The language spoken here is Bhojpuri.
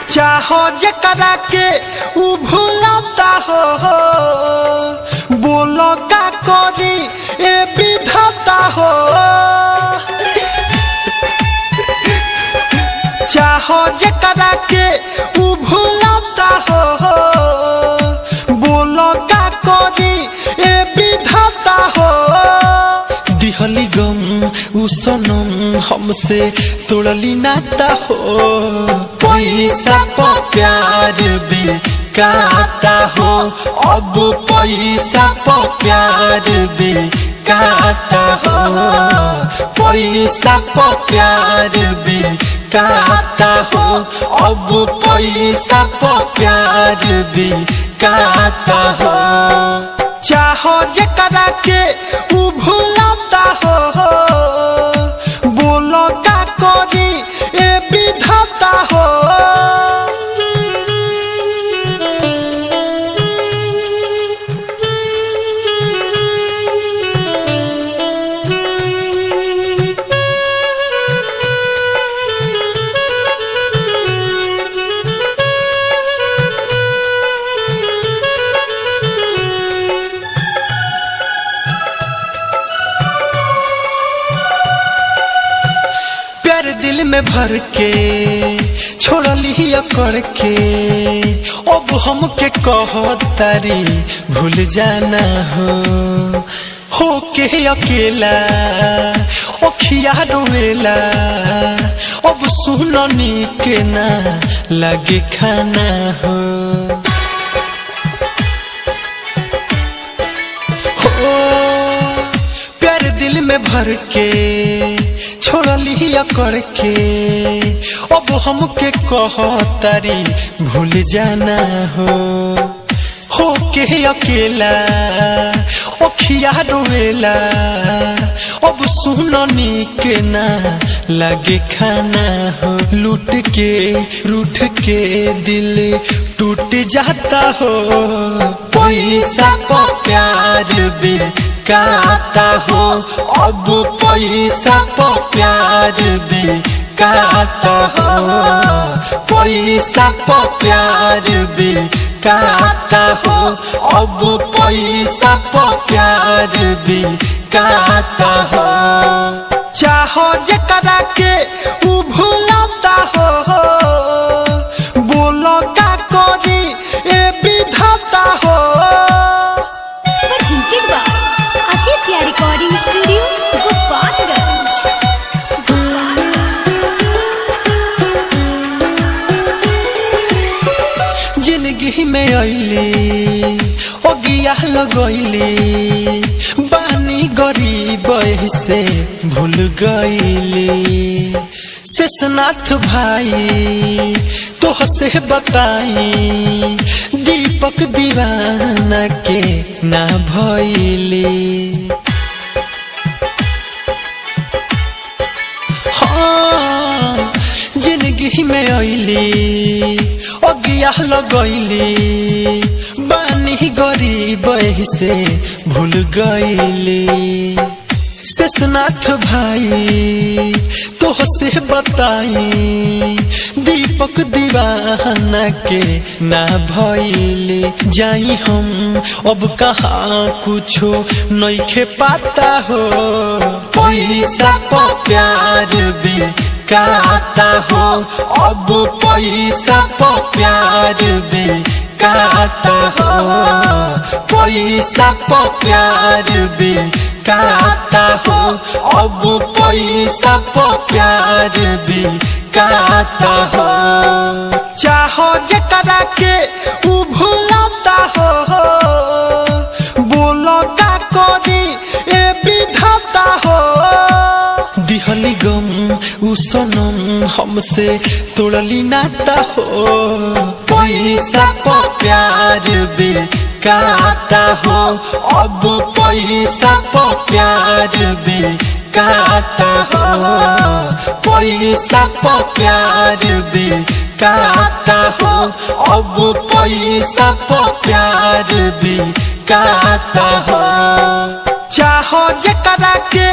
चाहो जकरा के उ भूलता हो, बोलो का करी ए विधाता हो। चाहो जकरा के उ भूलता हो, बोलो का करी ए विधाता हो। दिहली गम उ सनम हमसे तोड़ली नाता हो। पैसा पर प्यार बिकाता हो, अब पैसा पर प्यार बिकाता हो। पैसा पर प्यार बिकाता हो, अब पैसा पर प्यार बिकाता हो। चाहो जकरा के उ भूलता हो, बोलो का करी ए विधाता हो। दिल में भर के छोड़ली अकड़ के, अब हमके कहो तारी भूल जाना हो के अकेला अखिया रोवेला। अब सुननी के ना लगे खाना हो, प्यार दिल में भर के छोड़ली अकड़ के, अब हमके कहो तारी भूल जाना हो के अकेला अखिया रोवेला। अब सुननी के ना लगे खाना हो, लूट के रूठ के दिल टूट जाता हो। पैसा पर प्यार बिकाता हो, अब पैसा पर प्यार बिकाता हो। पैसा पर प्यार बिकाता हो, अब पैसा पर प्यार बिकाता हो। चाहो जकरा के उ भूलता हो, बोलो का करी ए विधाता हो। Aditya recording studio Gopalganj. जिंदगी में अइली ओगिया लगइली, बानी गरीब से भूल गइली। शेषनाथ भाई तोह से बताई, दीपक दीवाना के ना भइली। हाँ जिंदगी में अइली ओगिया लगइली, बानी गरीब से भूल गइली। शेषनाथ भाई तोह से बताई, दीपक दीवाना के ना भइली। जाई हम अब कहाँ कुछो नइखे पाता हो। पैसा पर प्यार बिकाता हो, अब पैसा पर प्यार बिकाता हो। पैसा पर प्यार बिकाता हो, अब पैसा पर प्यार बिकाता हो। चाहो जकरा के उ भूलता हो, बोलो का करी ए विधाता हो। दिहली गम उ सनम हमसे तोड़ली नाता हो। पैसा पर प्यार बिकाता हो, अब पैसा पर प्यार बिकाता हो। पैसा पर प्यार भी काता हो, अब पैसा पर प्यार भी काता हो। चाहो जकरा के